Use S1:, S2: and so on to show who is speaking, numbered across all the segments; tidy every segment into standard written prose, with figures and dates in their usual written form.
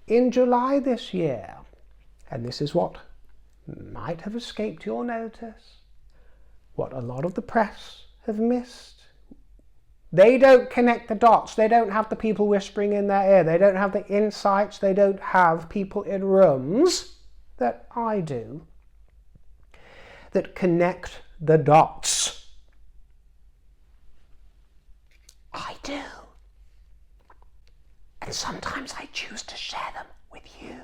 S1: in July this year, and this is what might have escaped your notice, what a lot of the press have missed. They don't connect the dots. They don't have the people whispering in their ear. They don't have the insights. They don't have people in rooms that I do that connect the dots. I do. And sometimes I choose to share them with you.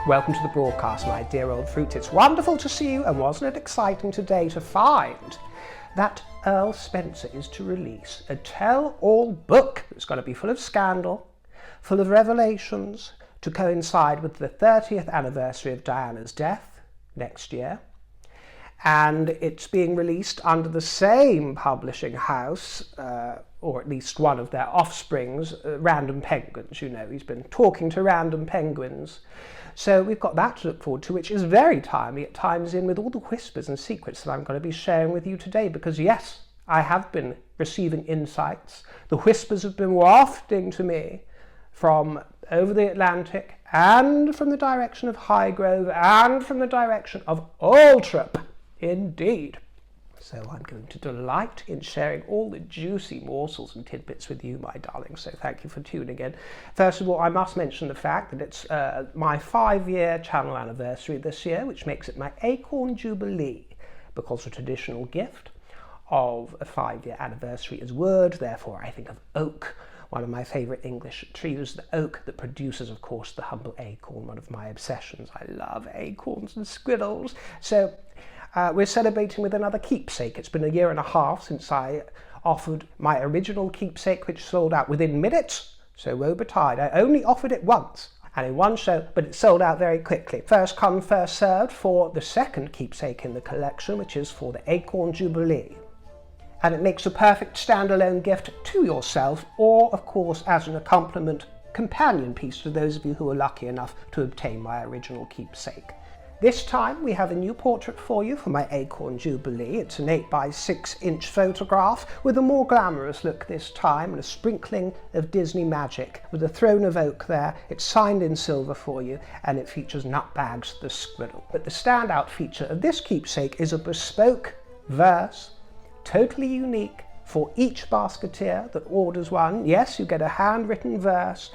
S1: Welcome to the broadcast, my dear old fruit. It's wonderful to see you, and wasn't it exciting today to find that Earl Spencer is to release a tell-all book that's going to be full of scandal, full of revelations, to coincide with the 30th anniversary of Diana's death next year. And it's being released under the same publishing house, or at least one of their offsprings, Random Penguins. You know, he's been talking to Random Penguins. So we've got that to look forward to, which is very timely. It times in with all the whispers and secrets that I'm going to be sharing with you today, because yes, I have been receiving insights. The whispers have been wafting to me from over the Atlantic, and from the direction of Highgrove, and from the direction of Altrop, indeed. So I'm going to delight in sharing all the juicy morsels and tidbits with you, my darling, so thank you for tuning in. First of all, I must mention the fact that it's my 5-year channel anniversary this year, which makes it my Acorn Jubilee, because the traditional gift of a 5-year anniversary is wood. Therefore I think of oak, one of my favourite English trees, the oak that produces, of course, the humble acorn, one of my obsessions. I love acorns and squirrels. So we're celebrating with another keepsake. It's been 1.5 years since I offered my original keepsake, which sold out within minutes, so woe betide. I only offered it once, and in one show, but it sold out very quickly. First come, first served for the second keepsake in the collection, which is for the Acorn Jubilee. And it makes a perfect standalone gift to yourself, or, of course, as an accompaniment companion piece to those of you who are lucky enough to obtain my original keepsake. This time we have a new portrait for you for my Acorn Jubilee. It's an 8x6-inch photograph with a more glamorous look this time, and a sprinkling of Disney magic with a throne of oak there. It's signed in silver for you, and it features Nutbags the squirrel. But the standout feature of this keepsake is a bespoke verse, totally unique for each basketeer that orders one. Yes, you get a handwritten verse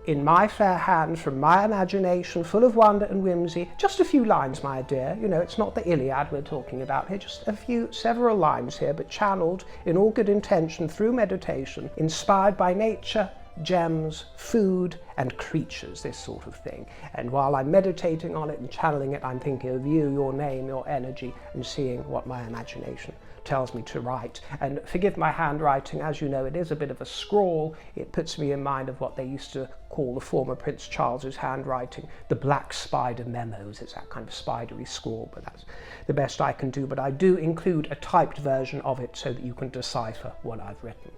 S1: in my fair hand from my imagination, full of wonder and whimsy. Just a few lines, my dear. You know, it's not the Iliad we're talking about here, just several lines here, but channeled in all good intention through meditation, inspired by nature, gems, food, and creatures, this sort of thing. And while I'm meditating on it and channeling it, I'm thinking of you, your name, your energy, and seeing what my imagination tells me to write. And forgive my handwriting, as you know, it is a bit of a scrawl. It puts me in mind of what they used to call the former Prince Charles's handwriting, the Black Spider Memos. It's that kind of spidery scrawl, but that's the best I can do. But I do include a typed version of it so that you can decipher what I've written.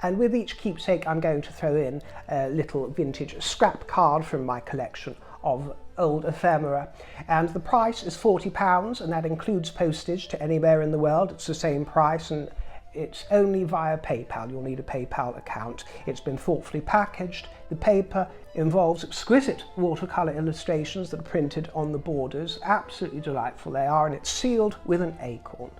S1: And with each keepsake, I'm going to throw in a little vintage scrap card from my collection of old ephemera, and the price is £40, and that includes postage to anywhere in the world. It's the same price, and it's only via PayPal. You'll need a PayPal account. It's been thoughtfully packaged. The paper involves exquisite watercolour illustrations that are printed on the borders. Absolutely delightful they are, and it's sealed with an acorn.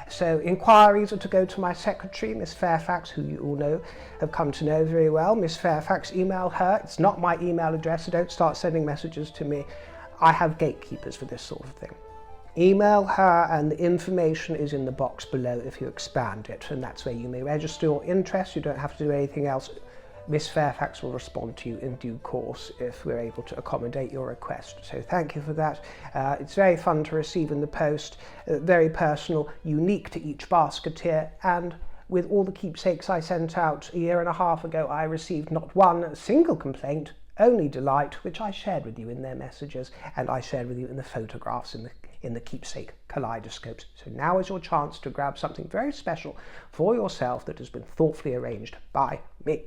S1: So inquiries are to go to my secretary, Miss Fairfax, who you all know, have come to know very well. Miss Fairfax, email her. It's not my email address, so don't start sending messages to me. I have gatekeepers for this sort of thing. Email her, and the information is in the box below if you expand it, and that's where you may register your interest. You don't have to do anything else. Miss Fairfax will respond to you in due course if we're able to accommodate your request. So thank you for that. It's very fun to receive in the post, very personal, unique to each basketeer, and with all the keepsakes I sent out 1.5 years ago, I received not one single complaint, only delight, which I shared with you in their messages, and I shared with you in the photographs in the keepsake kaleidoscopes. So now is your chance to grab something very special for yourself that has been thoughtfully arranged by me.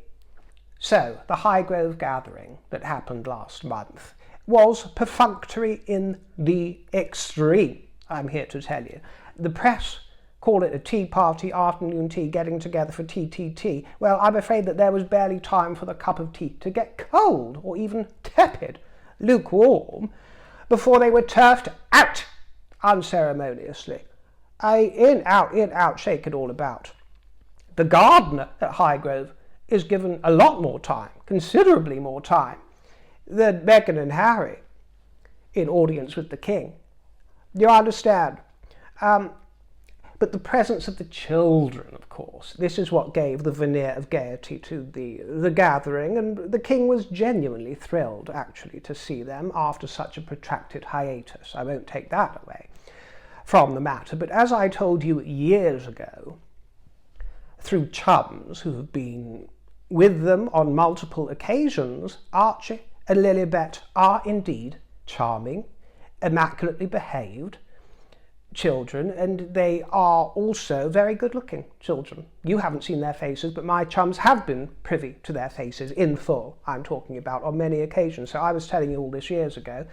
S1: So, the Highgrove gathering that happened last month was perfunctory in the extreme, I'm here to tell you. The press call it a tea party, afternoon tea, getting together for tea. Well, I'm afraid that there was barely time for the cup of tea to get cold, or even tepid, lukewarm, before they were turfed out unceremoniously. In, out, shake it all about. The gardener at Highgrove is given a lot more time, considerably more time, than Meghan and Harry in audience with the king. You understand? But the presence of the children, of course, this is what gave the veneer of gaiety to the gathering, and the king was genuinely thrilled, actually, to see them after such a protracted hiatus. I won't take that away from the matter, but as I told you years ago, through chums who have been with them on multiple occasions, Archie and Lilibet are indeed charming, immaculately behaved children, and they are also very good-looking children. You haven't seen their faces, but my chums have been privy to their faces in full, I'm talking about, on many occasions. So I was telling you all this years ago.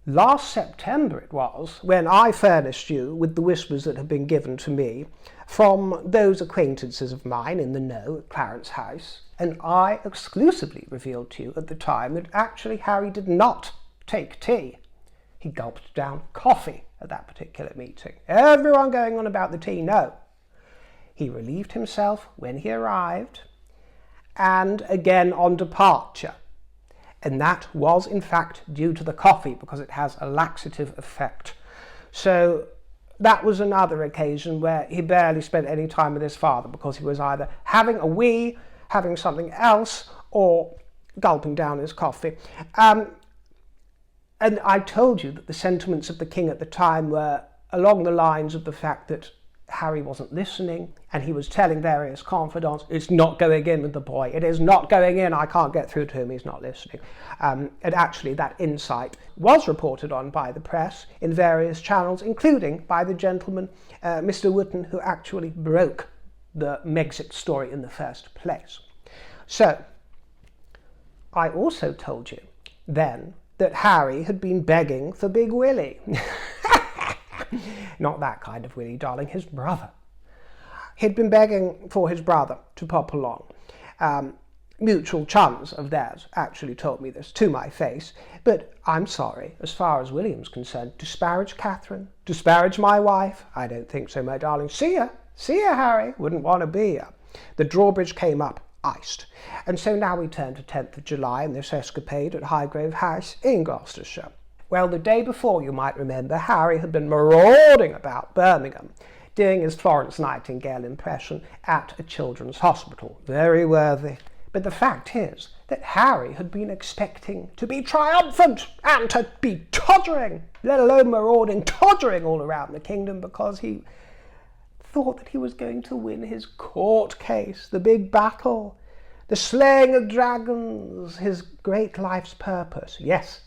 S1: Last September it was, when I furnished you with the whispers that had been given to me from those acquaintances of mine in the know at Clarence House, and I exclusively revealed to you at the time that actually Harry did not take tea. He gulped down coffee at that particular meeting. Everyone going on about the tea, no. He relieved himself when he arrived, and again on departure. And that was, in fact, due to the coffee, because it has a laxative effect. So that was another occasion where he barely spent any time with his father, because he was either having a wee, having something else, or gulping down his coffee. And I told you that the sentiments of the king at the time were along the lines of the fact that Harry wasn't listening, and he was telling various confidants, it's not going in with the boy, it is not going in, I can't get through to him, he's not listening. And actually that insight was reported on by the press in various channels, including by the gentleman, Mr. Wotton, who actually broke the Megxit story in the first place. So, I also told you then that Harry had been begging for Big Willie. Not that kind of Willie, darling, his brother. He'd been begging for his brother to pop along. Mutual chums of theirs actually told me this to my face, but I'm sorry, as far as William's concerned, disparage Catherine, disparage my wife? I don't think so, my darling. See ya, Harry, wouldn't want to be ya. The drawbridge came up iced, and so now we turn to 10th of July and this escapade at Highgrove House in Gloucestershire. Well, the day before, you might remember, Harry had been marauding about Birmingham, doing his Florence Nightingale impression at a children's hospital. Very worthy. But the fact is that Harry had been expecting to be triumphant and to be tottering, let alone marauding, tottering all around the kingdom, because he thought that he was going to win his court case, the big battle, the slaying of dragons, his great life's purpose. Yes,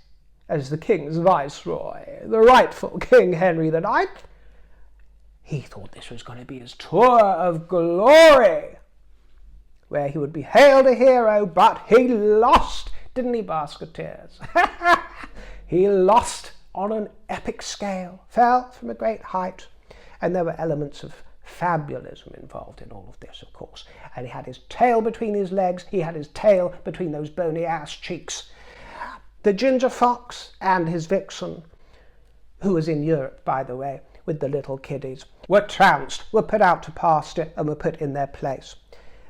S1: as the king's viceroy, the rightful King Henry IX. He thought this was going to be his tour of glory, where he would be hailed a hero, but he lost, didn't he, Basketeers? He lost on an epic scale, fell from a great height, and there were elements of fabulism involved in all of this, of course. And he had his tail between his legs, he had his tail between those bony ass cheeks. The ginger fox and his vixen, who was in Europe, by the way, with the little kiddies, were trounced, were put out to pasture, and were put in their place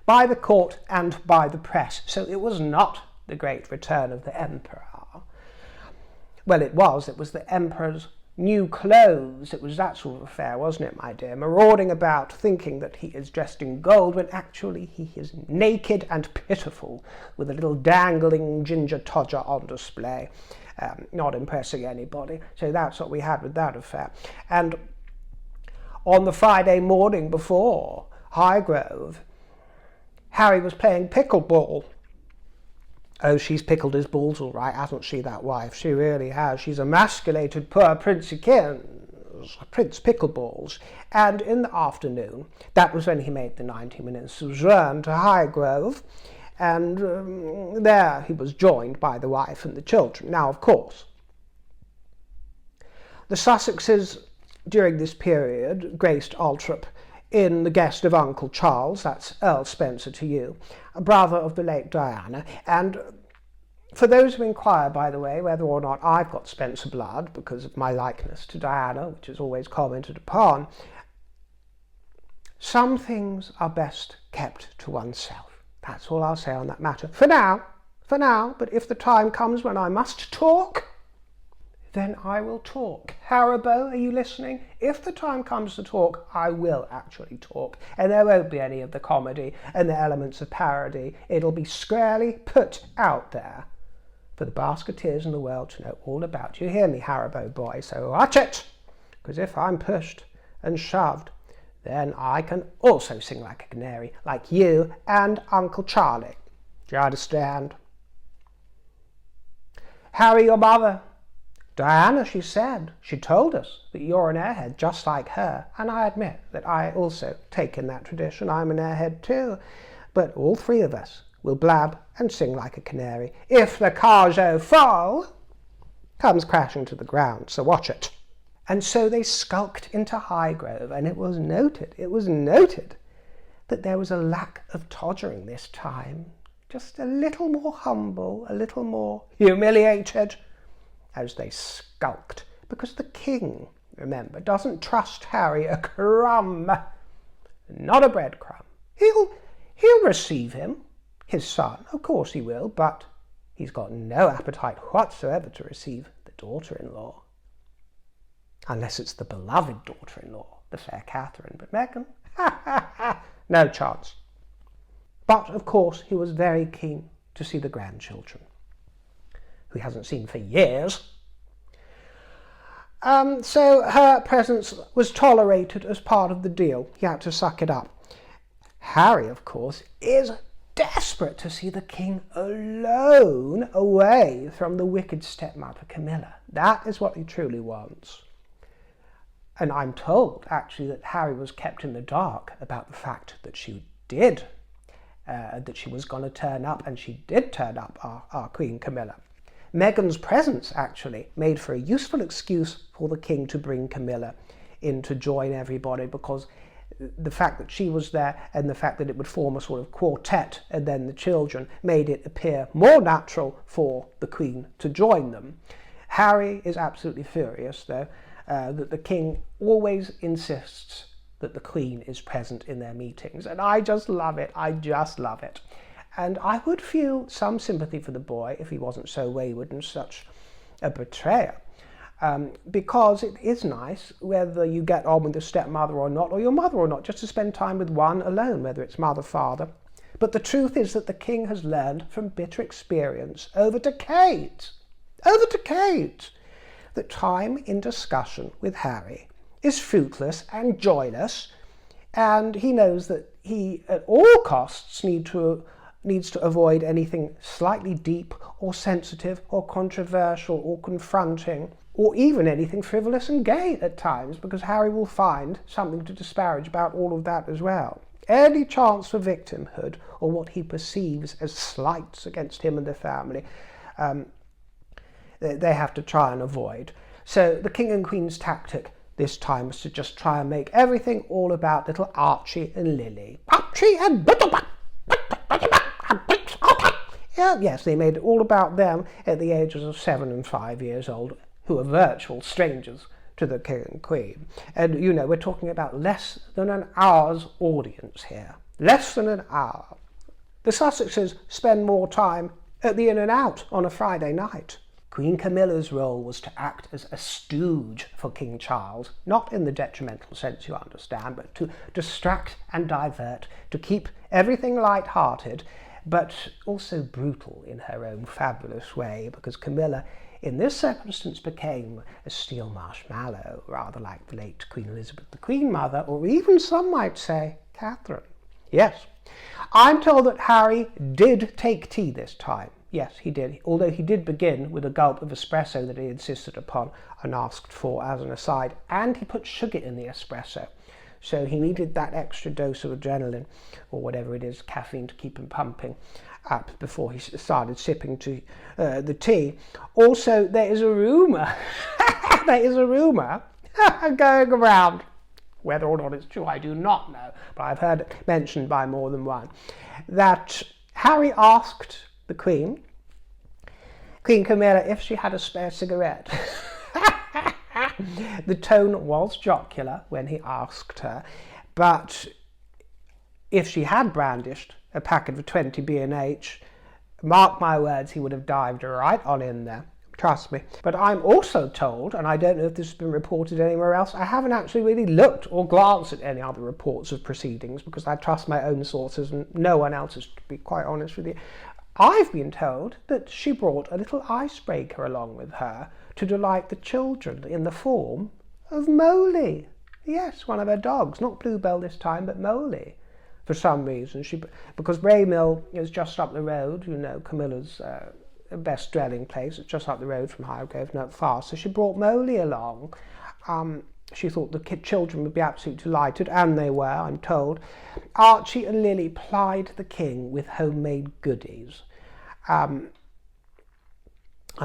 S1: by the court and by the press. So it was not the great return of the emperor. Well, it was the emperor's new clothes. It was that sort of affair, wasn't it, my dear? Marauding about, thinking that he is dressed in gold, when actually he is naked and pitiful, with a little dangling ginger todger on display, not impressing anybody. So that's what we had with that affair. And on the Friday morning before Highgrove, Harry was playing pickleball. Oh, she's pickled his balls all right, hasn't she, that wife? She really has. She's emasculated poor Prince Pickleballs. And in the afternoon, that was when he made the 90-minute sojourn to Highgrove, and there he was joined by the wife and the children. Now, of course, The Sussexes during this period graced Althorp in The Guest of Uncle Charles, that's Earl Spencer to you, a brother of the late Diana. And for those who inquire, by the way, whether or not I've got Spencer blood because of my likeness to Diana, which is always commented upon, some things are best kept to oneself. That's all I'll say on that matter. For now, but if the time comes when I must talk, then I will talk. Haribo, are you listening? If the time comes to talk, I will actually talk. And there won't be any of the comedy and the elements of parody. It'll be squarely put out there for the basketeers in the world to know all about. You hear me, Haribo boy, so watch it! Because if I'm pushed and shoved, then I can also sing like a canary, like you and Uncle Charlie. Do you understand? Harry, your mother, Diana, she said, she told us that you're an airhead just like her, and I admit that I also take in that tradition. I'm an airhead too, but all three of us will blab and sing like a canary if the cage au fall comes crashing to the ground, so watch it. And so they skulked into Highgrove, and it was noted that there was a lack of todgering this time, just a little more humble, a little more humiliated, as they skulked, because the king, remember, doesn't trust Harry a crumb, not a breadcrumb. He'll receive him, his son, of course he will, but he's got no appetite whatsoever to receive the daughter-in-law. Unless it's the beloved daughter-in-law, the fair Catherine, but Meghan, no chance. But, of course, he was very keen to see the grandchildren, who he hasn't seen for years. So her presence was tolerated as part of the deal. He had to suck it up. Harry, of course, is desperate to see the king alone, away from the wicked stepmother Camilla. That is what he truly wants. And I'm told, actually, that Harry was kept in the dark about the fact that she did, that she was going to turn up, and she did turn up, our Queen Camilla. Meghan's presence, actually, made for a useful excuse for the king to bring Camilla in to join everybody, because the fact that she was there and the fact that it would form a sort of quartet and then the children made it appear more natural for the Queen to join them. Harry is absolutely furious, though, that the king always insists that the Queen is present in their meetings. And I just love it. I just love it. And I would feel some sympathy for the boy if he wasn't so wayward and such a betrayer. Because it is nice, whether you get on with your stepmother or not, or your mother or not, just to spend time with one alone, whether it's mother, father. But the truth is that the king has learned from bitter experience over decades, that time in discussion with Harry is fruitless and joyless, and he knows that he at all costs needs to avoid anything slightly deep or sensitive or controversial or confronting, or even anything frivolous and gay at times, because Harry will find something to disparage about all of that as well. Any chance for victimhood or what he perceives as slights against him and the family, they have to try and avoid. So the King and Queen's tactic this time was to just try and make everything all about little Archie and Lily. Archie and yes, they made it all about them at the ages of 7 and 5 years old, who are virtual strangers to the King and Queen. And, you know, we're talking about less than an hour's audience here. Less than an hour. The Sussexes spend more time at the In-N-Out on a Friday night. Queen Camilla's role was to act as a stooge for King Charles, not in the detrimental sense you understand, but to distract and divert, to keep everything light-hearted, but also brutal in her own fabulous way, because Camilla, in this circumstance, became a steel marshmallow, rather like the late Queen Elizabeth, the Queen Mother, or even some might say Catherine. Yes, I'm told that Harry did take tea this time. Yes, he did, although he did begin with a gulp of espresso that he insisted upon and asked for as an aside, and he put sugar in the espresso. So he needed that extra dose of adrenaline, or whatever it is, caffeine, to keep him pumping. up before he started sipping the tea. Also, there is a rumour, going around, whether or not it's true I do not know, but I've heard it mentioned by more than one, that Harry asked the Queen Camilla, if she had a spare cigarette. The tone was jocular when he asked her, but if she had brandished a packet of 20 B&H, mark my words, he would have dived right on in there. Trust me. But I'm also told, and I don't know if this has been reported anywhere else, I haven't actually really looked or glanced at any other reports of proceedings because I trust my own sources and no one else's, to be quite honest with you. I've been told that she brought a little icebreaker along with her to delight the children in the form of Molly. Yes, one of her dogs, not Bluebell this time, but Molly. For some reason, because Braymill is just up the road, you know, Camilla's best dwelling place. It's just up the road from Highgrove, not far. So she brought Molly along. She thought the children would be absolutely delighted, and they were, I'm told. Archie and Lily plied the king with homemade goodies. I'm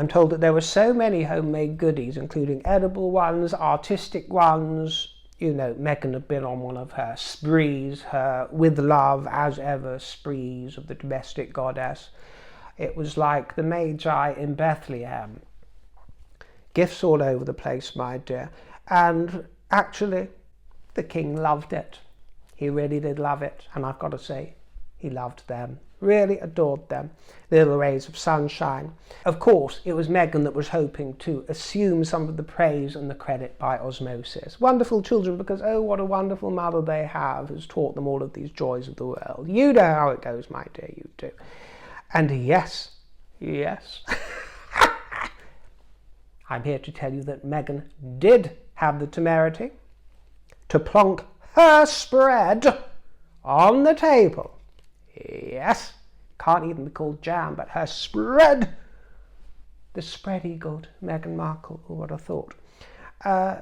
S1: told that there were so many homemade goodies, including edible ones, artistic ones. You know, Meghan had been on one of her sprees, her with love as ever sprees of the domestic goddess. It was like the Magi in Bethlehem. Gifts all over the place, my dear. And actually, the king loved it. He really did love it. And I've got to say, he loved them. Really adored them. Little rays of sunshine. Of course, it was Meghan that was hoping to assume some of the praise and the credit by osmosis. Wonderful children, because oh, what a wonderful mother they have who's taught them all of these joys of the world. You know how it goes, my dear, you do. And yes, I'm here to tell you that Meghan did have the temerity to plonk her spread on the table. Yes, can't even be called jam, but her spread. The spread-eagled Meghan Markle, who would have thought?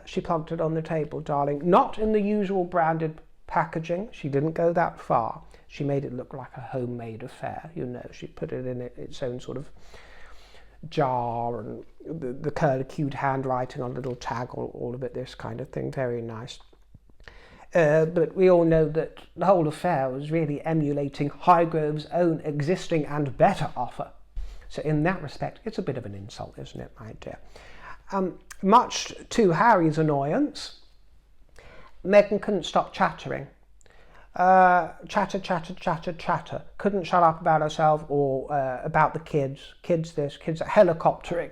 S1: She plonked it on the table, darling. Not in the usual branded packaging. She didn't go that far. She made it look like a homemade affair. You know, she put it in its own sort of jar and the curlicued handwriting on a little tag, all of it, this kind of thing. Very nice. But we all know that the whole affair was really emulating Highgrove's own existing and better offer. So in that respect, it's a bit of an insult, isn't it, my dear? Much to Harry's annoyance, Meghan couldn't stop chattering. Chatter. Couldn't shut up about herself or about the kids. Kids this, kids that. Helicoptering.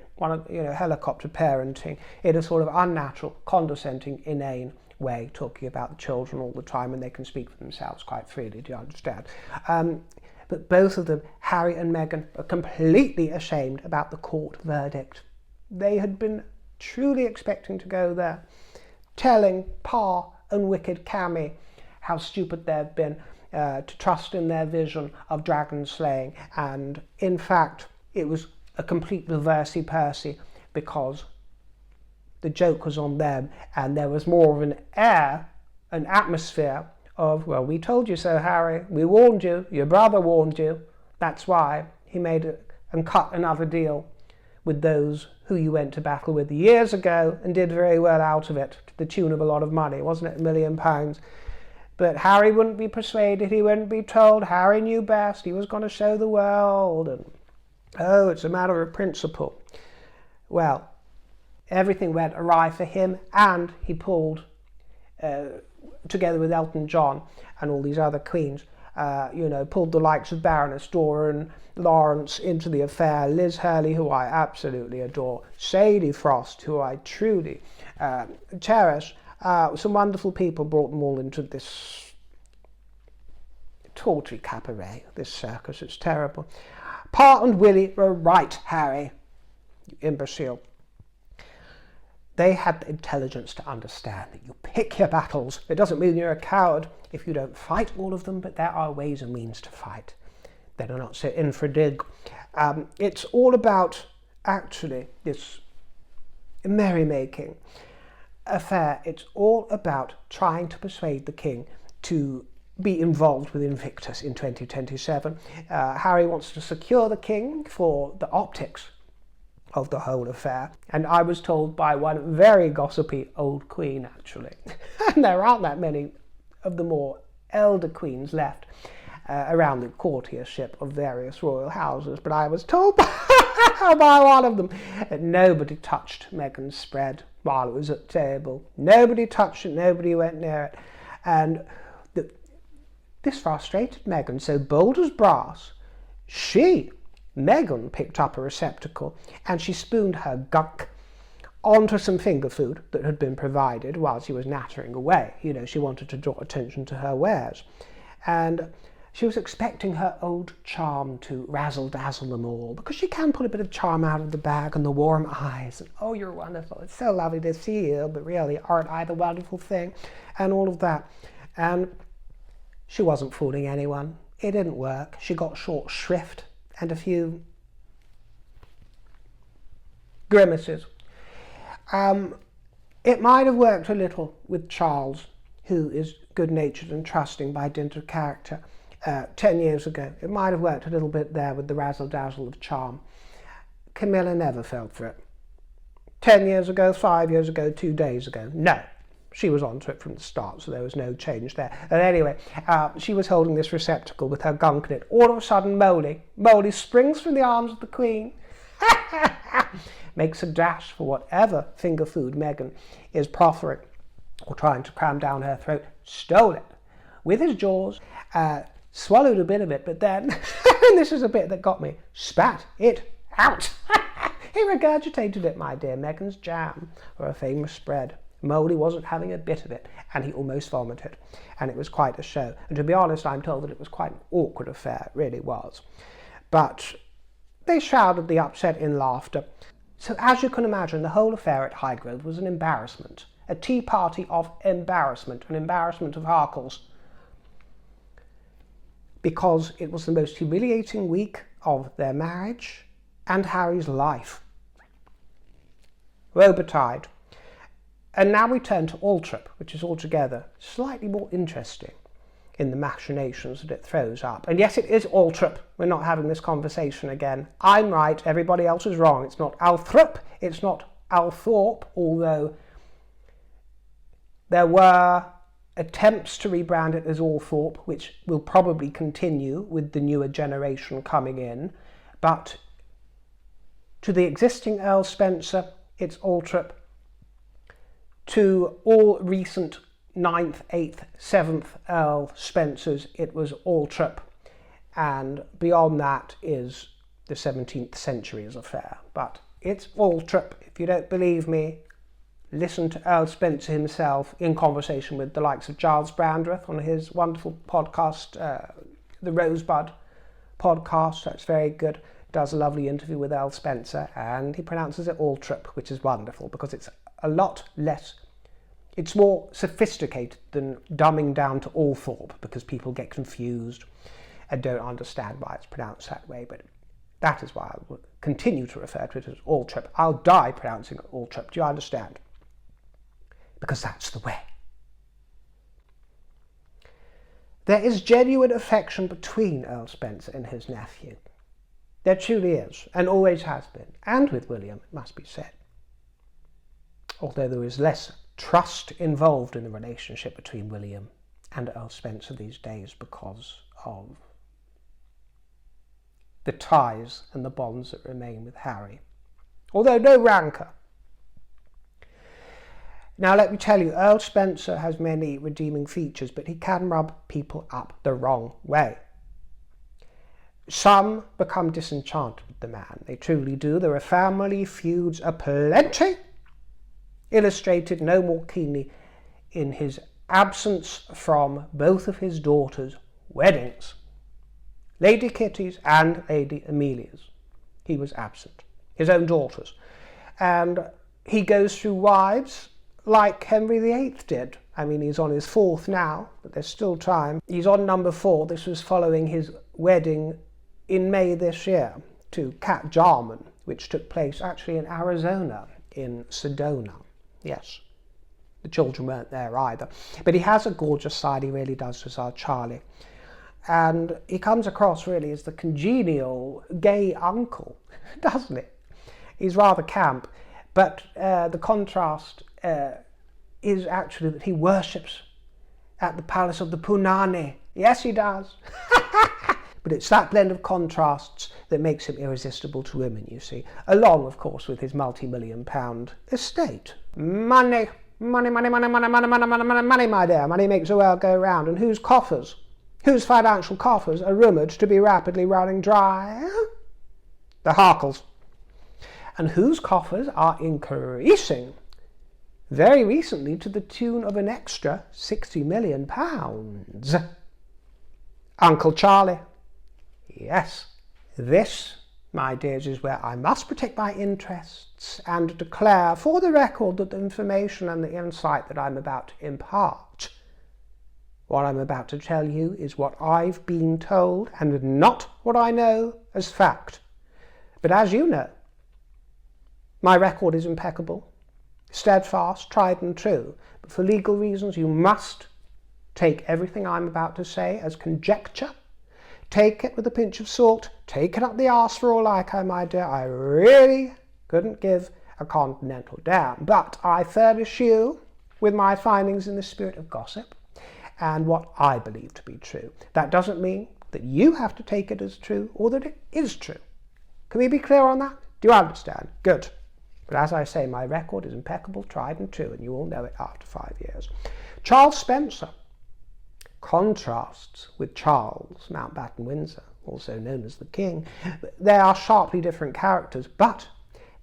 S1: Helicopter parenting in a sort of unnatural, condescending, inane way, talking about the children all the time, and they can speak for themselves quite freely, do you understand? But both of them, Harry and Meghan, are completely ashamed about the court verdict. They had been truly expecting to go there, telling Pa and wicked Cammy how stupid they've been to trust in their vision of dragon slaying, and in fact it was a complete reversey-persy, because the joke was on them, and there was more of an air, an atmosphere of, well, we told you so, Harry, we warned you, your brother warned you, that's why he made it and cut another deal with those who you went to battle with years ago and did very well out of it, to the tune of a lot of money, wasn't it, £1 million? But Harry wouldn't be persuaded, he wouldn't be told, Harry knew best, he was going to show the world, and oh, it's a matter of principle. Well, everything went awry for him, and he pulled, together with Elton John and all these other queens, pulled the likes of Baroness Dora and Lawrence into the affair, Liz Hurley, who I absolutely adore, Sadie Frost, who I truly cherish. Some wonderful people brought them all into this tawdry cabaret, this circus. It's terrible. Pa and Willie were right, Harry, you imbecile. They had the intelligence to understand that you pick your battles. It doesn't mean you're a coward if you don't fight all of them, but there are ways and means to fight. They do not sit in for a dig. It's all about, actually, this merrymaking affair. It's all about trying to persuade the king to be involved with Invictus in 2027. Harry wants to secure the king for the optics of the whole affair, and I was told by one very gossipy old queen, actually, and there aren't that many of the more elder queens left around the courtiership of various royal houses, but I was told by one of them that nobody touched Meghan's spread while it was at table. Nobody touched it, nobody went near it, and this frustrated Meghan, so bold as brass. Meghan picked up a receptacle and she spooned her gunk onto some finger food that had been provided while she was nattering away. You know, she wanted to draw attention to her wares. And she was expecting her old charm to razzle-dazzle them all, because she can put a bit of charm out of the bag, and the warm eyes, and oh, you're wonderful, it's so lovely to see you, but really, aren't I the wonderful thing, and all of that. And she wasn't fooling anyone. It didn't work. She got short shrift and a few grimaces. It might have worked a little with Charles, who is good-natured and trusting by dint of character, 10 years ago. It might have worked a little bit there with the razzle-dazzle of charm. Camilla never fell for it. 10 years ago, 5 years ago, 2 days ago, no. She was onto it from the start, so there was no change there. And anyway, she was holding this receptacle with her gunk in it. All of a sudden, Molly springs from the arms of the Queen, makes a dash for whatever finger food Meghan is proffering or trying to cram down her throat, stole it with his jaws, swallowed a bit of it, but then, and this is a bit that got me, spat it out. He regurgitated it, my dear, Meghan's jam, or a famous spread. Molly wasn't having a bit of it, and he almost vomited, and it was quite a show. And to be honest, I'm told that it was quite an awkward affair, it really was. But they shrouded the upset in laughter. So as you can imagine, the whole affair at Highgrove was an embarrassment, a tea party of embarrassment, an embarrassment of Harkles, because it was the most humiliating week of their marriage and Harry's life. Woe betide. And now we turn to Altrip, which is altogether slightly more interesting in the machinations that it throws up. And yes, it is Altrip. We're not having this conversation again. I'm right, everybody else is wrong. It's not Althrop, it's not Althorpe, although there were attempts to rebrand it as Althorpe, which will probably continue with the newer generation coming in. But to the existing Earl Spencer, it's Altrip. To all recent 9th, 8th, 7th Earl Spencers, it was Altrip. And beyond that is the 17th century's affair. But it's Altrip. If you don't believe me, listen to Earl Spencer himself in conversation with the likes of Giles Brandreth on his wonderful podcast, the Rosebud podcast. That's very good. Does a lovely interview with Earl Spencer, and he pronounces it Altrip, which is wonderful because it's a lot less, it's more sophisticated than dumbing down to Althorpe, because people get confused and don't understand why it's pronounced that way. But that is why I will continue to refer to it as Altrip. I'll die pronouncing it Altrip. Do you understand? Because that's the way. There is genuine affection between Earl Spencer and his nephew. There truly is, and always has been, and with William, it must be said. Although there is less trust involved in the relationship between William and Earl Spencer these days because of the ties and the bonds that remain with Harry. Although no rancour. Now let me tell you, Earl Spencer has many redeeming features, but he can rub people up the wrong way. Some become disenchanted with the man. They truly do. There are family feuds aplenty, illustrated no more keenly in his absence from both of his daughters' weddings, Lady Kitty's and Lady Amelia's. He was absent. His own daughters. And he goes through wives like Henry VIII did. I mean, he's on his 4th now, but there's still time. He's on number 4. This was following his wedding in May this year to Cat Jarman, which took place actually in Arizona, in Sedona. Yes. The children weren't there either. But he has a gorgeous side, he really does, as our Charlie. And he comes across really as the congenial gay uncle, doesn't he? He's rather camp, but the contrast is actually that he worships at the palace of the Punani. Yes, he does. But it's that blend of contrasts that makes him irresistible to women, you see, along, of course, with his multi-million-pound estate. Money, money, money, money, money, money, money, money, money, money, my dear. Money makes the world go round. And whose coffers, whose financial coffers are rumoured to be rapidly running dry? The Harkles. And whose coffers are increasing very recently to the tune of an extra £60 million. Uncle Charlie. Yes, this, my dears, is where I must protect my interests and declare for the record that the information and the insight that I'm about to impart, what I'm about to tell you, is what I've been told and not what I know as fact. But as you know, my record is impeccable, steadfast, tried and true. But for legal reasons, you must take everything I'm about to say as conjecture. Take it with a pinch of salt. Take it up the arse for all I care, my dear. I really couldn't give a continental damn. But I furnish you with my findings in the spirit of gossip and what I believe to be true. That doesn't mean that you have to take it as true or that it is true. Can we be clear on that? Do you understand? Good. But as I say, my record is impeccable, tried and true, and you all know it after 5 years. Charles Spencer contrasts with Charles Mountbatten Windsor, also known as the King. They are sharply different characters, but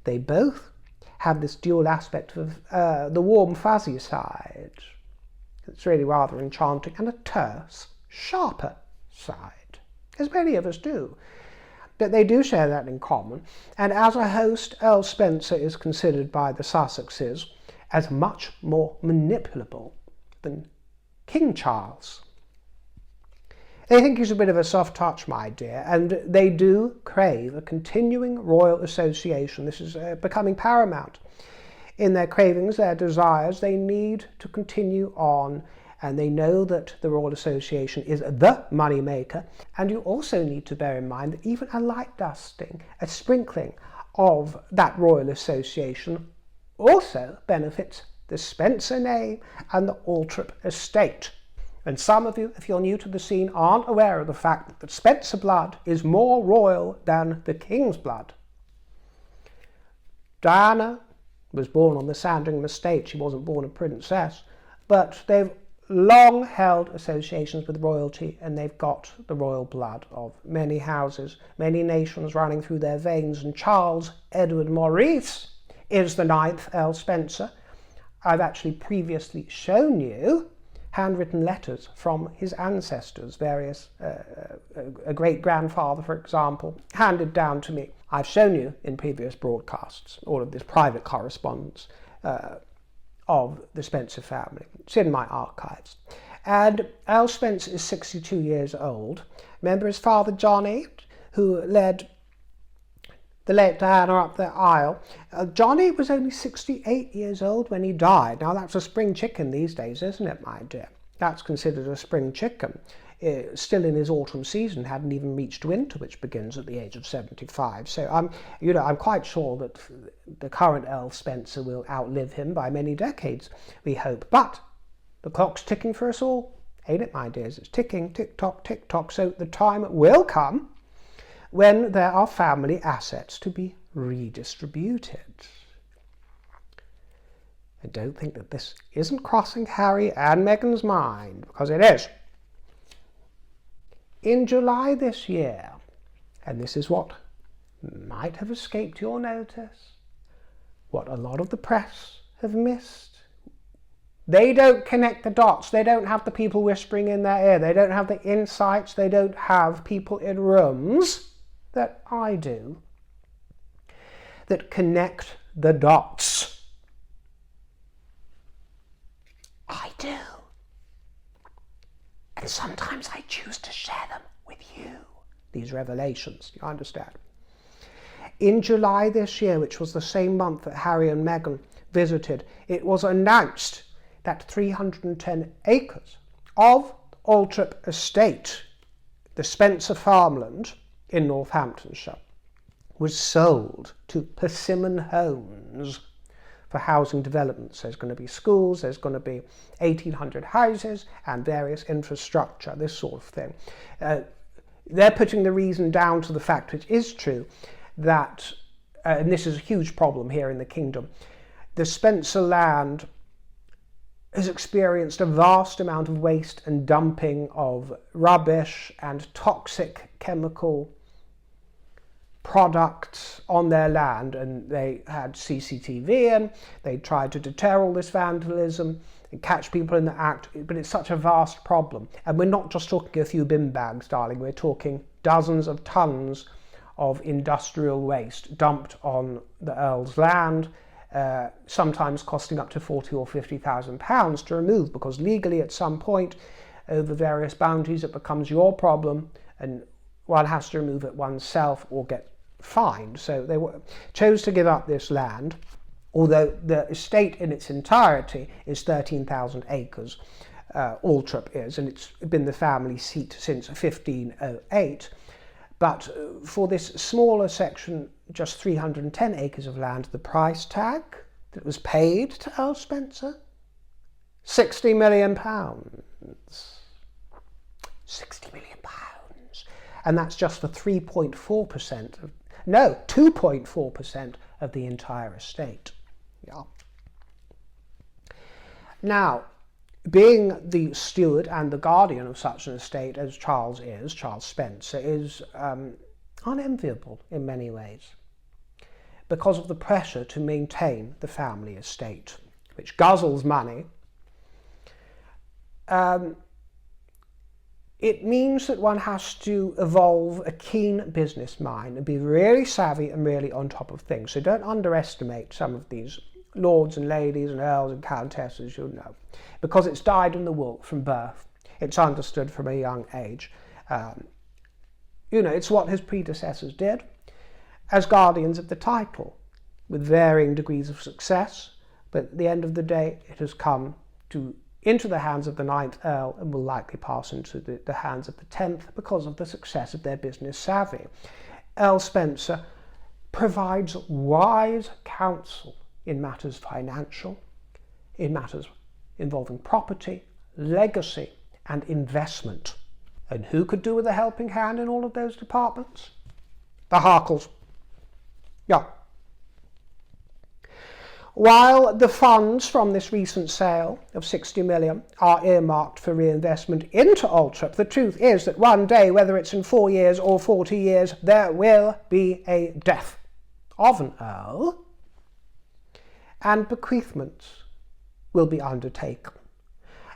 S1: they both have this dual aspect of the warm, fuzzy side. It's really rather enchanting, and a terse, sharper side, as many of us do. But they do share that in common, and as a host, Earl Spencer is considered by the Sussexes as much more manipulable than King Charles. They think he's a bit of a soft touch, my dear, and they do crave a continuing royal association. This is becoming paramount. In their cravings, their desires, they need to continue on, and they know that the royal association is the money maker. And you also need to bear in mind that even a light dusting, a sprinkling of that royal association also benefits the Spencer name and the Althorp estate. And some of you, if you're new to the scene, aren't aware of the fact that the Spencer blood is more royal than the King's blood. Diana was born on the Sandringham estate. She wasn't born a princess, but they've long held associations with royalty, and they've got the royal blood of many houses, many nations running through their veins. And Charles Edward Maurice is the 9th Earl Spencer. I've actually previously shown you handwritten letters from his ancestors, various, a great-grandfather, for example, handed down to me. I've shown you in previous broadcasts all of this private correspondence of the Spencer family. It's in my archives. And Earl Spencer is 62 years old. Remember his father Johnny, who led the late Diana up the aisle? Johnny was only 68 years old when he died. Now that's a spring chicken these days, isn't it, my dear? That's considered a spring chicken. Still in his autumn season, hadn't even reached winter, which begins at the age of 75. So I'm quite sure that the current Earl Spencer will outlive him by many decades, we hope. But the clock's ticking for us all, ain't it, my dears? It's ticking, tick-tock, tick-tock. So the time will come when there are family assets to be redistributed. I don't think that this isn't crossing Harry and Meghan's mind, because it is. In July this year, and this is what might have escaped your notice, what a lot of the press have missed. They don't connect the dots. They don't have the people whispering in their ear. They don't have the insights. They don't have people in rooms that I do that connect the dots. I do. And sometimes I choose to share them with you, these revelations, you understand? In July this year, which was the same month that Harry and Meghan visited, it was announced that 310 acres of Althorp Estate, the Spencer farmland in Northamptonshire, was sold to Persimmon Homes for housing developments. There's going to be schools, there's going to be 1,800 houses and various infrastructure, this sort of thing. They're putting the reason down to the fact, which is true, that, and this is a huge problem here in the kingdom, the Spencer land has experienced a vast amount of waste and dumping of rubbish and toxic chemical products on their land, and they had CCTV in, they tried to deter all this vandalism and catch people in the act, but it's such a vast problem. And we're not just talking a few bin bags, darling, we're talking dozens of tons of industrial waste dumped on the Earl's land, sometimes costing up to £40,000 or £50,000 to remove, because legally at some point over various boundaries it becomes your problem and one has to remove it oneself or get fined. So they chose to give up this land, although the estate in its entirety is 13,000 acres, Althorp is, and it's been the family seat since 1508. But for this smaller section, just 310 acres of land, the price tag that was paid to Earl Spencer, £60 million. £60 million. And that's just for 3.4% of, no, 2.4% of the entire estate. Yeah. Now, being the steward and the guardian of such an estate as Charles Spencer is unenviable in many ways, because of the pressure to maintain the family estate, which guzzles money. It means that one has to evolve a keen business mind and be really savvy and really on top of things. So don't underestimate some of these lords and ladies and earls and countesses, you know, because it's dyed in the wool from birth. It's understood from a young age. You know, it's what his predecessors did as guardians of the title, with varying degrees of success, but at the end of the day it has come into the hands of the 9th Earl and will likely pass into the hands of the 10th because of the success of their business savvy. Earl Spencer provides wise counsel in matters financial, in matters involving property, legacy and investment. And who could do with a helping hand in all of those departments? The Harkles. Yeah. While the funds from this recent sale of 60 million are earmarked for reinvestment into Althorp, the truth is that one day, whether it's in 4 years or 40 years, there will be a death of an earl, and bequeathments will be undertaken,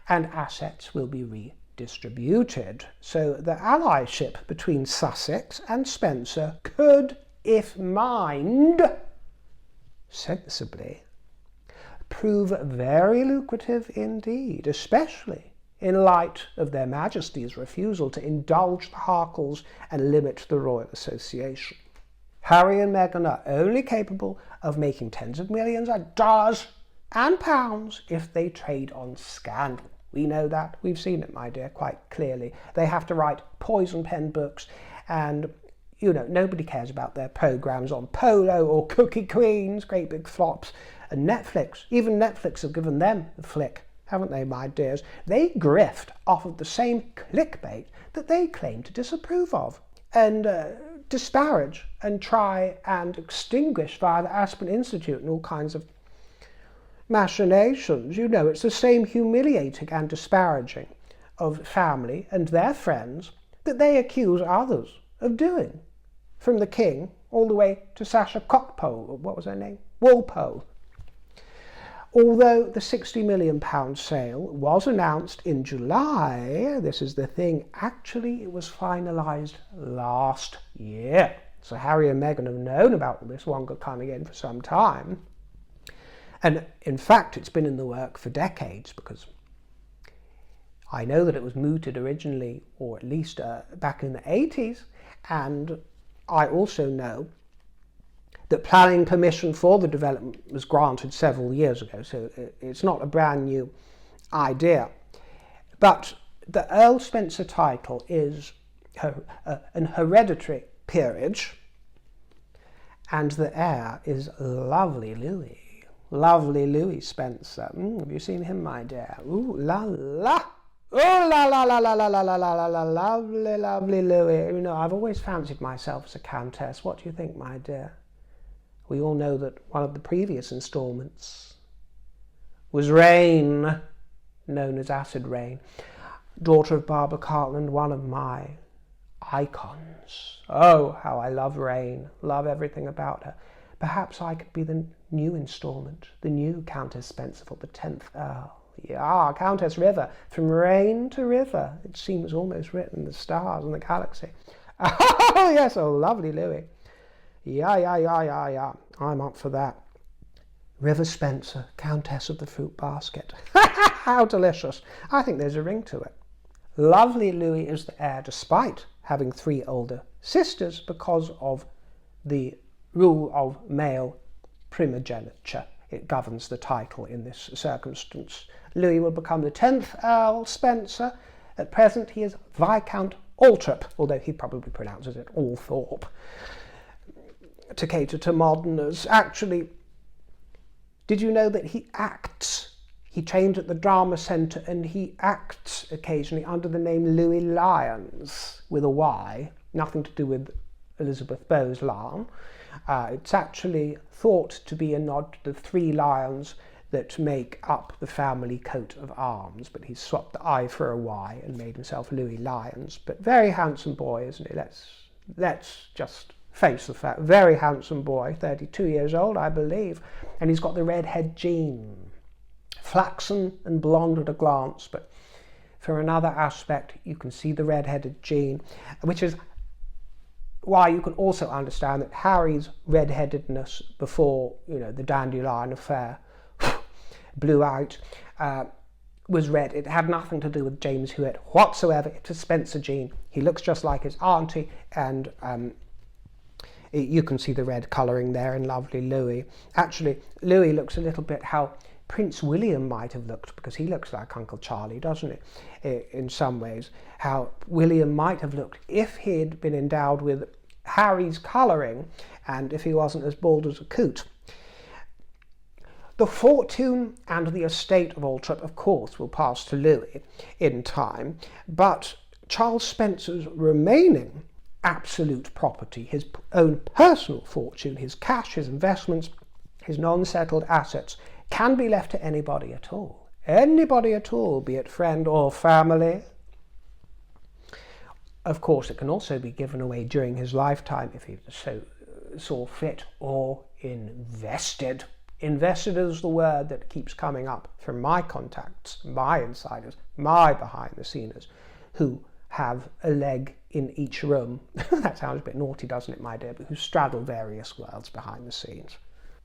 S1: and assets will be redistributed. So the allyship between Sussex and Spencer could, if mined sensibly, prove very lucrative indeed, especially in light of their Majesty's refusal to indulge the Harkles and limit the Royal Association. Harry and Meghan are only capable of making tens of millions of dollars and pounds if they trade on scandal. We know that. We've seen it, my dear, quite clearly. They have to write poison pen books, and you know, nobody cares about their programmes on Polo or Cookie Queens, great big flops. And Netflix, even Netflix have given them the flick, haven't they, my dears? They grift off of the same clickbait that they claim to disapprove of, and disparage and try and extinguish via the Aspen Institute and all kinds of machinations. You know, it's the same humiliating and disparaging of family and their friends that they accuse others of doing, from the King all the way to Sasha Cockpole, or what was her name? Walpole. Although the £60 million sale was announced in July, this is the thing, actually it was finalised last year. So Harry and Meghan have known about this Wonga coming in for some time. And in fact, it's been in the work for decades, because I know that it was mooted originally, or at least back in the 80s, and I also know that planning permission for the development was granted several years ago, so it's not a brand new idea. But the Earl Spencer title is an hereditary peerage, and the heir is lovely Louis. Lovely Louis Spencer. Have you seen him, my dear? Ooh, la la. Oh, la la la la la la la la la la, lovely, lovely Louis. You know, I've always fancied myself as a countess. What do you think, my dear? We all know that one of the previous instalments was Rain, known as Acid Rain, daughter of Barbara Cartland, one of my icons. Oh, how I love Rain, love everything about her. Perhaps I could be the new instalment, the new Countess Spencer for the 10th Earl. Yeah, Countess River, from Rain to River. It seems almost written in the stars and the galaxy. Oh, yes, oh, lovely Louis. Yeah. I'm up for that. River Spencer, Countess of the Fruit Basket. How delicious. I think there's a ring to it. Lovely Louis is the heir, despite having 3 older sisters, because of the rule of male primogeniture. It governs the title in this circumstance. Louis will become the 10th Earl Spencer. At present he is Viscount Althorp, although he probably pronounces it Althorp, to cater to moderners. Actually, did you know that he acts? He trained at the Drama Centre and he acts occasionally under the name Louis Lyons, with a Y, nothing to do with Elizabeth Bowes Lyon. It's actually thought to be a nod to the 3 lions that make up the family coat of arms, but he's swapped the I for a Y and made himself Louis Lyons. But very handsome boy, isn't he? Let's just face the fact. Very handsome boy, 32 years old, I believe, and he's got the redhead gene. Flaxen and blonde at a glance, but from another aspect you can see the red-headed gene, which is why you can also understand that Harry's red-headedness before, you know, the Dandelion affair blew out was red. It had nothing to do with James Hewitt whatsoever. It's a Spencer gene. He looks just like his auntie, and you can see the red colouring there in lovely Louis. Actually, Louis looks a little bit how Prince William might have looked, because he looks like Uncle Charlie, doesn't he, in some ways. How William might have looked if he'd been endowed with Harry's colouring and if he wasn't as bald as a coot. The fortune and the estate of Althorp, of course, will pass to Louis in time, but Charles Spencer's remaining absolute property, his own personal fortune, his cash, his investments, his non-settled assets, can be left to anybody at all. Anybody at all, be it friend or family. Of course, it can also be given away during his lifetime if he so saw fit, or invested. Invested is the word that keeps coming up from my contacts, my insiders, my behind-the-sceners, who have a leg in each room. That sounds a bit naughty, doesn't it, my dear, but who straddle various worlds behind the scenes.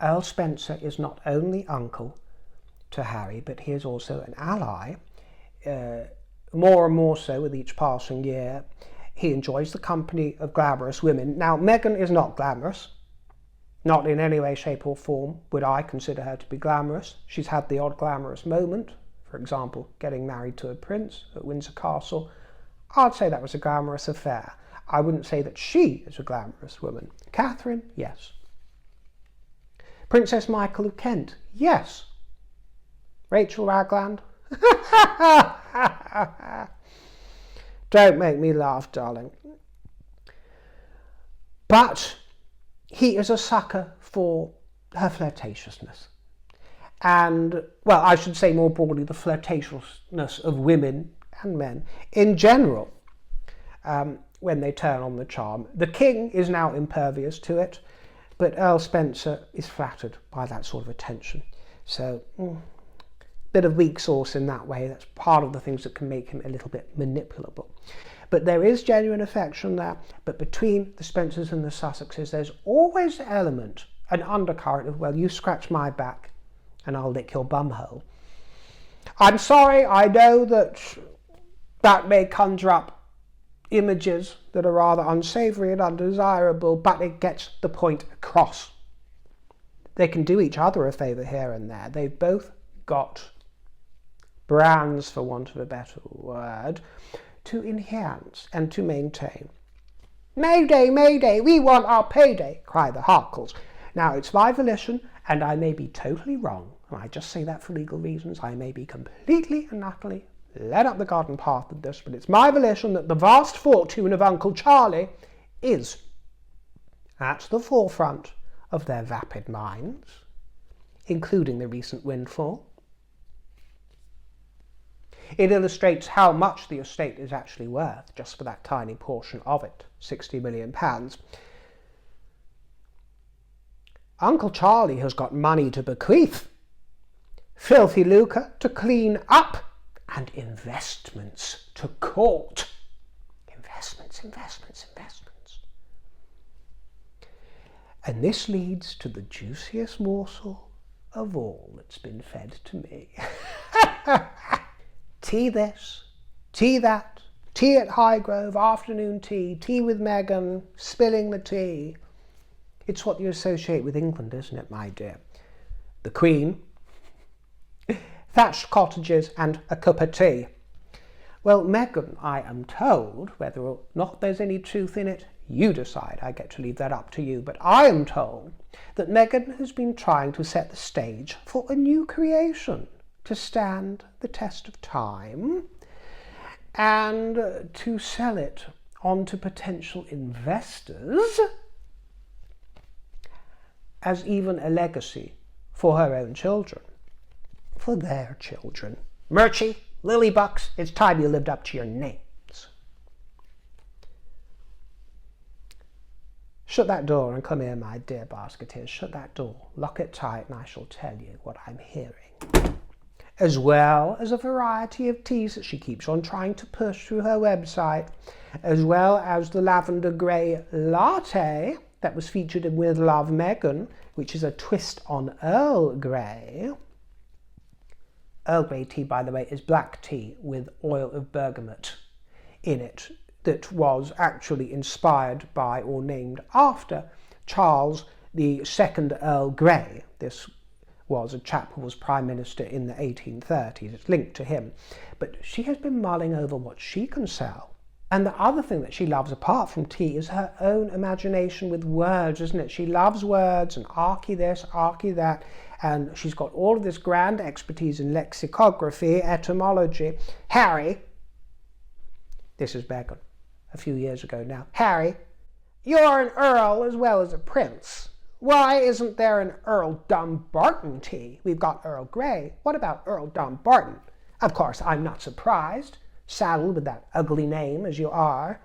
S1: Earl Spencer is not only uncle to Harry, but he is also an ally, more and more so with each passing year. He enjoys the company of glamorous women. Now, Meghan is not glamorous. Not in any way, shape or form would I consider her to be glamorous. She's had the odd glamorous moment, for example, getting married to a prince at Windsor Castle. I'd say that was a glamorous affair. I wouldn't say that she is a glamorous woman. Catherine, yes. Princess Michael of Kent, yes. Rachel Ragland? Don't make me laugh, darling. But he is a sucker for her flirtatiousness. And, well, I should say more broadly, the flirtatiousness of women and men in general, when they turn on the charm. The king is now impervious to it, but Earl Spencer is flattered by that sort of attention. So, bit of weak sauce in that way. That's part of the things that can make him a little bit manipulable. But there is genuine affection there. But between the Spencers and the Sussexes, there's always an element, an undercurrent of, well, you scratch my back and I'll lick your bumhole. I'm sorry, I know that may conjure up images that are rather unsavoury and undesirable, but it gets the point across. They can do each other a favour here and there. They've both got brands, for want of a better word, to enhance and to maintain. "Mayday, mayday, we want our payday," cry the Harkles. Now, it's my volition, and I may be totally wrong, and I just say that for legal reasons. I may be completely and utterly led up the garden path of this, but it's my volition that the vast fortune of Uncle Charlie is at the forefront of their vapid minds, including the recent windfall. It illustrates how much the estate is actually worth, just for that tiny portion of it, £60 million. Uncle Charlie has got money to bequeath, filthy lucre to clean up, and investments to court. Investments, investments, investments. And this leads to the juiciest morsel of all that's been fed to me. Tea this, tea that, tea at Highgrove, afternoon tea, tea with Meghan, spilling the tea. It's what you associate with England, isn't it, my dear? The Queen, thatched cottages, and a cup of tea. Well, Meghan, I am told, whether or not there's any truth in it, you decide. I get to leave that up to you. But I am told that Meghan has been trying to set the stage for a new creation to stand the test of time and to sell it on to potential investors as even a legacy for her own children, for their children. Murchie, Lilybucks, it's time you lived up to your names. Shut that door and come here, my dear basketeers. Shut that door, lock it tight, and I shall tell you what I'm hearing. As well as a variety of teas that she keeps on trying to push through her website, as well as the lavender grey latte that was featured in With Love Meghan, which is a twist on Earl Grey. Earl Grey tea, by the way, is black tea with oil of bergamot in it that was actually inspired by or named after Charles the Second Earl Grey. This was a chap who was Prime Minister in the 1830s. It's linked to him. But she has been mulling over what she can sell. And the other thing that she loves, apart from tea, is her own imagination with words, isn't it? She loves words and archy this, archy that, and she's got all of this grand expertise in lexicography, etymology. Harry, this is Meghan, a few years ago now. Harry, you're an earl as well as a prince. Why isn't there an Earl Dumbarton tea? We've got Earl Grey. What about Earl Dumbarton? Of course, I'm not surprised. Saddled with that ugly name as you are,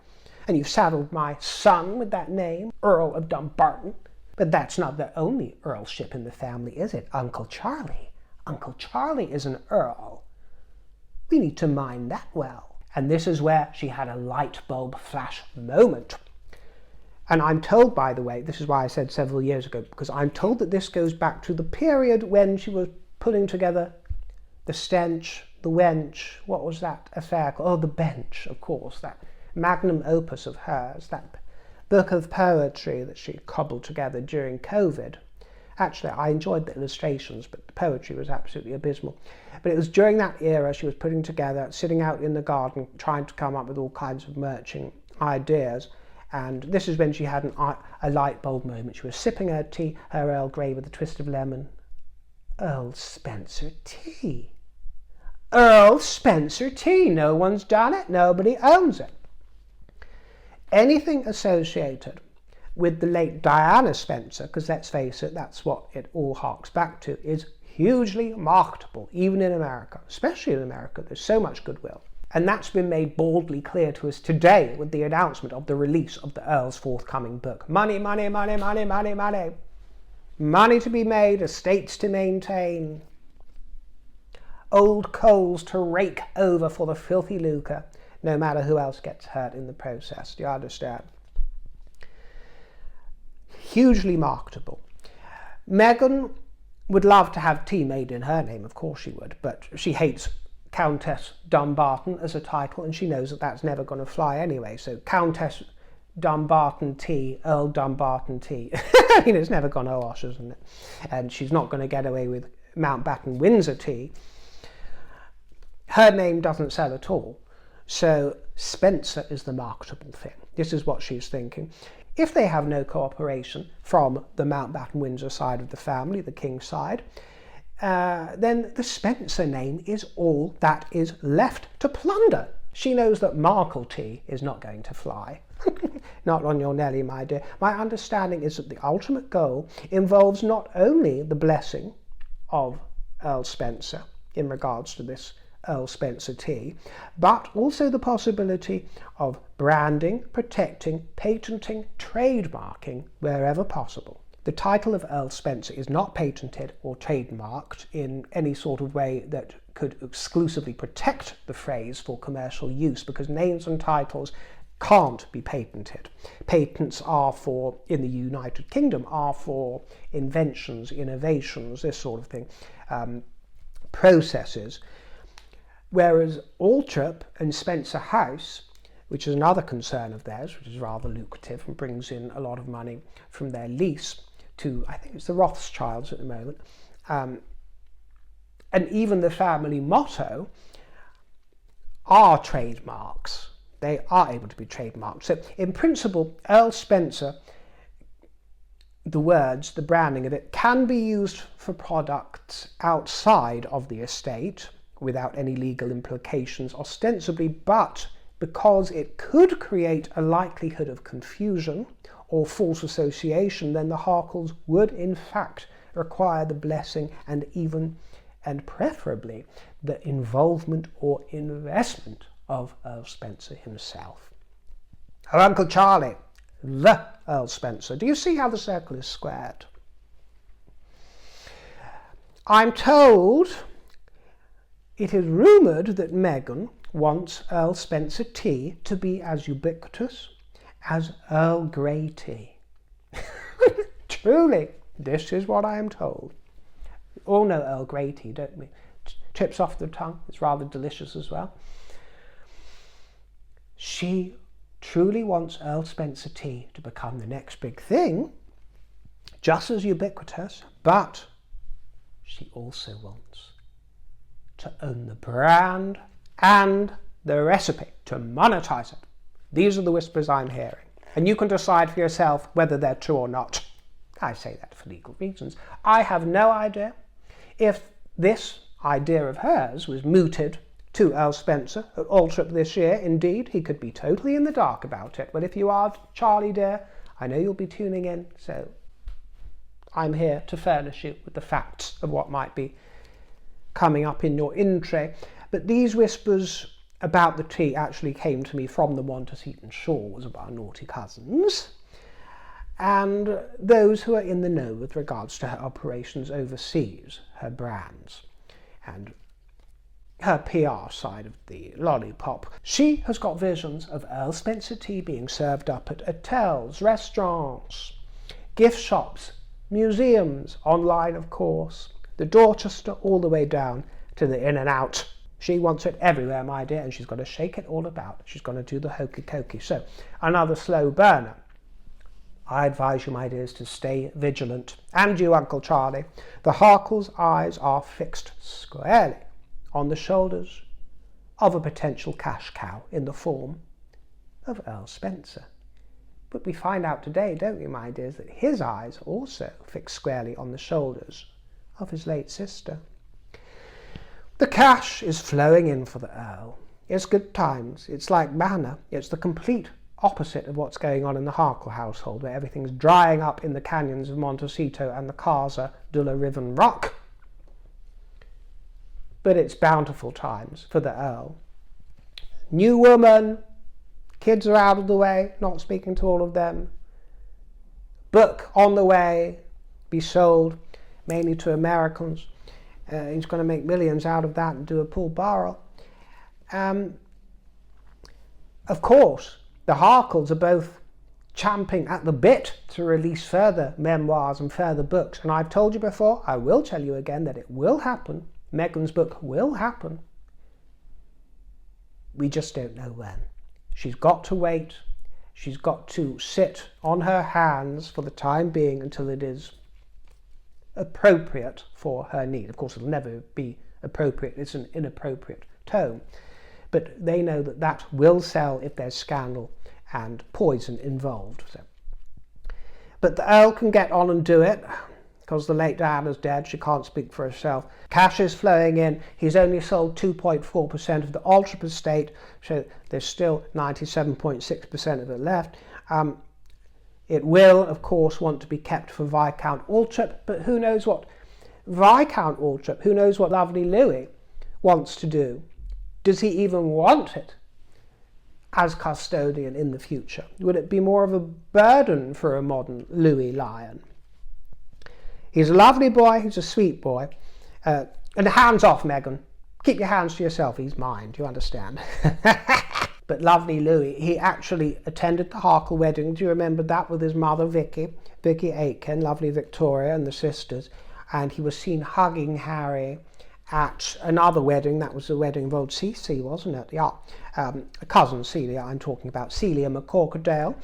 S1: and you've saddled my son with that name, Earl of Dumbarton. But that's not the only earlship in the family, is it? Uncle Charlie. Uncle Charlie is an earl. We need to mind that well. And this is where she had a light bulb flash moment. And I'm told, by the way, this is why I said several years ago, because I'm told that this goes back to the period when she was putting together The Stench, The Wench, what was that affair called? Oh, The Bench, of course, that magnum opus of hers, that book of poetry that she cobbled together during COVID. Actually, I enjoyed the illustrations, but the poetry was absolutely abysmal. But it was during that era she was putting together, sitting out in the garden, trying to come up with all kinds of merching ideas. And this is when she had a light bulb moment. She was sipping her tea, her Earl Grey with a twist of lemon. Earl Spencer tea. Earl Spencer tea. No one's done it. Nobody owns it. Anything associated with the late Diana Spencer, because let's face it, that's what it all harks back to, is hugely marketable, even in America, especially in America. There's so much goodwill. And that's been made baldly clear to us today with the announcement of the release of the Earl's forthcoming book. Money, money, money, money, money, money. Money to be made, estates to maintain. Old coals to rake over for the filthy lucre, no matter who else gets hurt in the process. Do you understand? Hugely marketable. Meghan would love to have tea made in her name, of course she would, but she hates Countess Dumbarton as a title, and she knows that that's never going to fly anyway. So Countess Dumbarton tea, Earl Dumbarton tea. I mean, it's never going to wash, isn't it? And she's not going to get away with Mountbatten Windsor tea. her name doesn't sell at all. So Spencer is the marketable thing. This is what she's thinking. If they have no cooperation from the Mountbatten-Windsor side of the family, the king's side, then the Spencer name is all that is left to plunder. She knows that Markletea is not going to fly. Not on your Nelly, my dear. My understanding is that the ultimate goal involves not only the blessing of Earl Spencer in regards to this Earl Spencer tea, but also the possibility of branding, protecting, patenting, trademarking wherever possible. The title of Earl Spencer is not patented or trademarked in any sort of way that could exclusively protect the phrase for commercial use, because names and titles can't be patented. Patents are for, in the United Kingdom, are for inventions, innovations, this sort of thing, processes. Whereas Althorp and Spencer House, which is another concern of theirs, which is rather lucrative and brings in a lot of money from their lease to, I think it's the Rothschilds at the moment, and even the family motto are trademarks. They are able to be trademarked. So in principle, Earl Spencer, the words, the branding of it, can be used for products outside of the estate without any legal implications ostensibly, but because it could create a likelihood of confusion or false association, then the Harkles would in fact require the blessing and even and preferably the involvement or investment of Earl Spencer himself. Her Uncle Charlie, the Earl Spencer. Do you see how the circle is squared? I'm told it is rumoured that Meghan wants Earl Spencer tea to be as ubiquitous as Earl Grey tea. Truly, this is what I am told. We all know Earl Grey tea, don't we? Trips off the tongue. It's rather delicious as well. She truly wants Earl Spencer tea to become the next big thing, just as ubiquitous, but she also wants to own the brand and the recipe, to monetize it. These are the whispers I'm hearing, and you can decide for yourself whether they're true or not. I say that for legal reasons. I have no idea if this idea of hers was mooted to Earl Spencer at Althorp this year. Indeed, he could be totally in the dark about it. But if you are, Charlie dear, I know you'll be tuning in, so I'm here to furnish you with the facts of what might be coming up in your in tray. But these whispers about the tea actually came to me from the Montecito shores of our naughty cousins, and those who are in the know with regards to her operations overseas, her brands, and her PR side of the lollipop. She has got visions of Earl Spencer tea being served up at hotels, restaurants, gift shops, museums, online of course, the Dorchester all the way down to the In-N-Out. She wants it everywhere, my dear, and she's got to shake it all about. She's going to do the hokey-cokey. So, another slow burner. I advise you, my dears, to stay vigilant. And you, Uncle Charlie. The Harkles' eyes are fixed squarely on the shoulders of a potential cash cow in the form of Earl Spencer. But we find out today, don't we, my dears, that his eyes also fixed squarely on the shoulders of his late sister. The cash is flowing in for the Earl. It's good times. It's like manna. It's the complete opposite of what's going on in the Harkle household, where everything's drying up in the canyons of Montecito and the Casa de la Riven Rock. But it's bountiful times for the Earl. New woman, kids are out of the way, not speaking to all of them. Book on the way, be sold mainly to Americans. He's going to make millions out of that and do a pull barrel. Of course, the Harkles are both champing at the bit to release further memoirs and further books. And I've told you before, I will tell you again, that it will happen. Meghan's book will happen. We just don't know when. She's got to wait. She's got to sit on her hands for the time being until it is appropriate for her need. Of course, it'll never be appropriate. It's an inappropriate tone. But they know that that will sell if there's scandal and poison involved. So. But the Earl can get on and do it, because the late Diana's dead, she can't speak for herself. Cash is flowing in. He's only sold 2.4% of the Altrip estate, so there's still 97.6% of it left. It will, of course, want to be kept for Viscount Altrip, but who knows what Viscount Altrip, who knows what lovely Louis wants to do? Does he even want it as custodian in the future? Would it be more of a burden for a modern Louis Lyon? He's a lovely boy, he's a sweet boy. And hands off, Meghan. Keep your hands to yourself, he's mine, do you understand? But lovely Louis, he actually attended the Harkle wedding. Do you remember that, with his mother, Vicky Aitken, lovely Victoria and the sisters? And he was seen hugging Harry at another wedding. That was the wedding of old Cece, wasn't it? Yeah, cousin Celia, I'm talking about, Celia McCorkadale.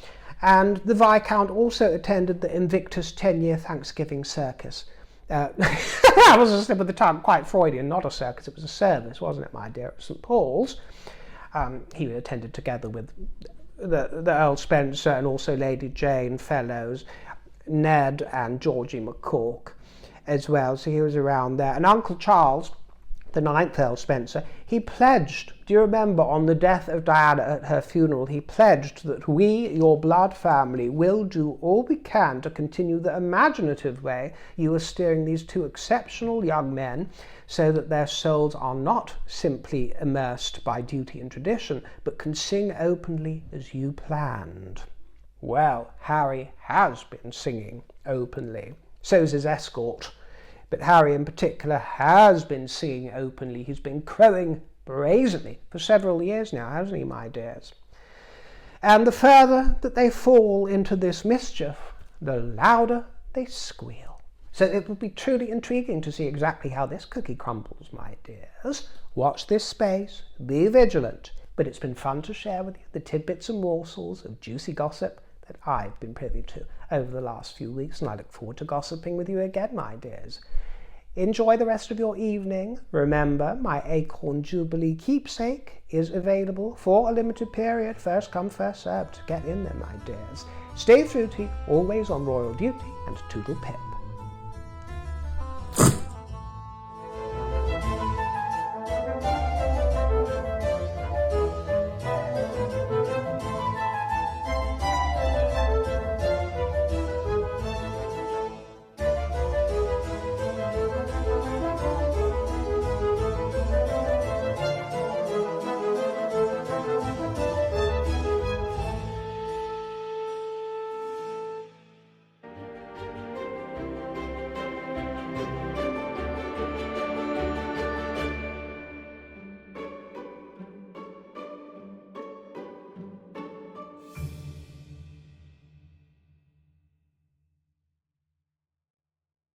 S1: And the Viscount also attended the Invictus 10-year Thanksgiving circus. That was a slip of the tongue, quite Freudian, not a circus, it was a service, wasn't it, my dear, at St. Paul's. He attended together with the Earl Spencer and also Lady Jane Fellows, Ned and Georgie McCork as well, so he was around there. And Uncle Charles, the 9th Earl Spencer, he pledged, do you remember, on the death of Diana at her funeral, he pledged that we, your blood family, will do all we can to continue the imaginative way you are steering these two exceptional young men, so that their souls are not simply immersed by duty and tradition, but can sing openly as you planned. Well, Harry has been singing openly. So's his escort. But Harry in particular has been singing openly. He's been crowing brazenly for several years now, hasn't he, my dears? And the further that they fall into this mischief, the louder they squeal. So it will be truly intriguing to see exactly how this cookie crumbles, my dears. Watch this space, be vigilant. But it's been fun to share with you the tidbits and morsels of juicy gossip that I've been privy to over the last few weeks, and I look forward to gossiping with you again, my dears. Enjoy the rest of your evening. Remember, my Acorn Jubilee keepsake is available for a limited period. First come, first served. Get in there, my dears. Stay fruity, always on royal duty, and toodle pip.